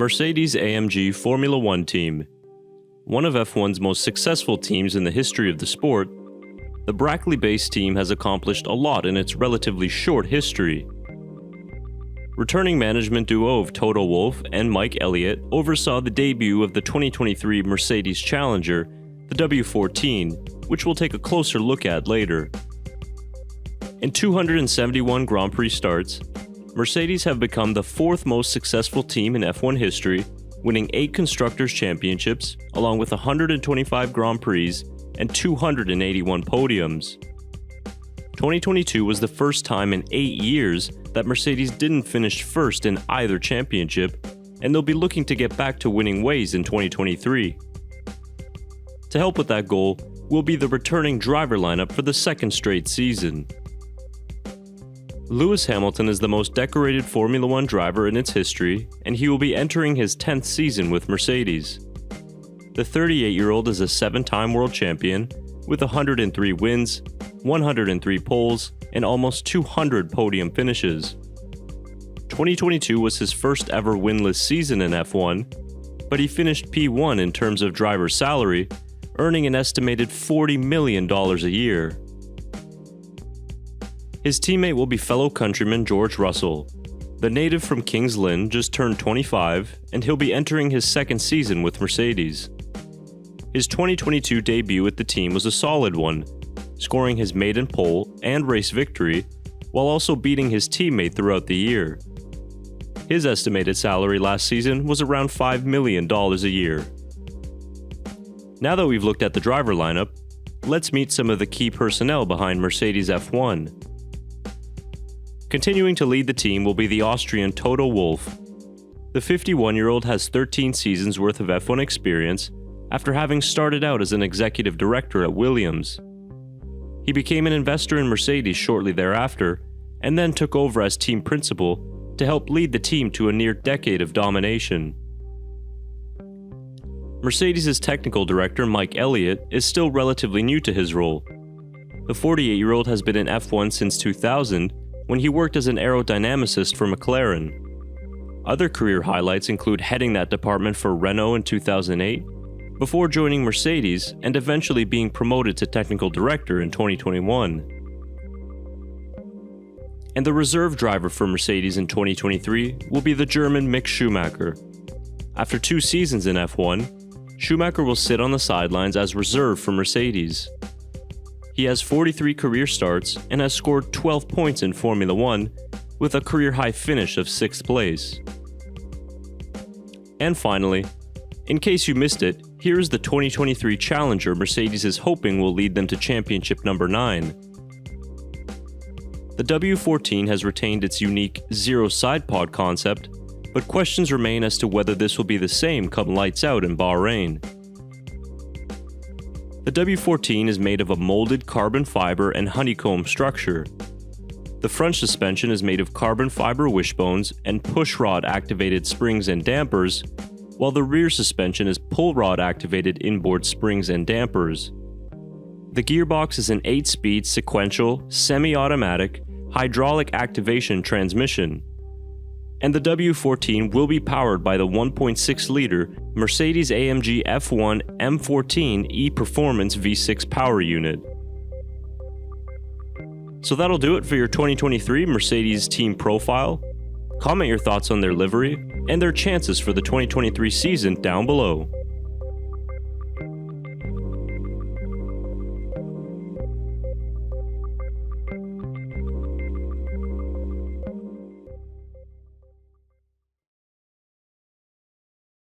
Mercedes-AMG Formula One team. One of F1's most successful teams in the history of the sport, the Brackley-based team has accomplished a lot in its relatively short history. Returning management duo of Toto Wolff and Mike Elliott oversaw the debut of the 2023 Mercedes Challenger, the W14, which we'll take a closer look at later. In 271 Grand Prix starts, Mercedes have become the fourth most successful team in F1 history, winning 8 Constructors' Championships, along with 125 Grand Prix and 281 podiums. 2022 was the first time in 8 years that Mercedes didn't finish first in either championship, and they'll be looking to get back to winning ways in 2023. To help with that goal will be the returning driver lineup for the second straight season. Lewis Hamilton is the most decorated Formula One driver in its history, and he will be entering his 10th season with Mercedes. The 38-year-old is a 7-time world champion, with 103 wins, 103 poles, and almost 200 podium finishes. 2022 was his first ever winless season in F1, but he finished P1 in terms of driver salary, earning an estimated $40 million a year. His teammate will be fellow countryman George Russell. The native from Kings Lynn just turned 25, and he'll be entering his second season with Mercedes. His 2022 debut with the team was a solid one, scoring his maiden pole and race victory, while also beating his teammate throughout the year. His estimated salary last season was around $5 million a year. Now that we've looked at the driver lineup, let's meet some of the key personnel behind Mercedes F1. Continuing to lead the team will be the Austrian Toto Wolff. The 51-year-old has 13 seasons worth of F1 experience after having started out as an executive director at Williams. He became an investor in Mercedes shortly thereafter, and then took over as team principal to help lead the team to a near decade of domination. Mercedes' technical director Mike Elliott is still relatively new to his role. The 48-year-old has been in F1 since 2000, when he worked as an aerodynamicist for McLaren. Other career highlights include heading that department for Renault in 2008, before joining Mercedes and eventually being promoted to technical director in 2021. And the reserve driver for Mercedes in 2023 will be the German Mick Schumacher. After 2 seasons in F1, Schumacher will sit on the sidelines as reserve for Mercedes. He has 43 career starts and has scored 12 points in Formula One, with a career-high finish of 6th place. And finally, in case you missed it, here is the 2023 Challenger Mercedes is hoping will lead them to championship number 9. The W14 has retained its unique zero side pod concept, but questions remain as to whether this will be the same come lights out in Bahrain. The W14 is made of a molded carbon fiber and honeycomb structure. The front suspension is made of carbon fiber wishbones and pushrod activated springs and dampers, while the rear suspension is pull rod activated inboard springs and dampers. The gearbox is an 8-speed sequential, semi-automatic, hydraulic activation transmission. And the W14 will be powered by the 1.6-liter Mercedes-AMG F1 M14 E-Performance V6 power unit. So that'll do it for your 2023 Mercedes team profile. Comment your thoughts on their livery and their chances for the 2023 season down below.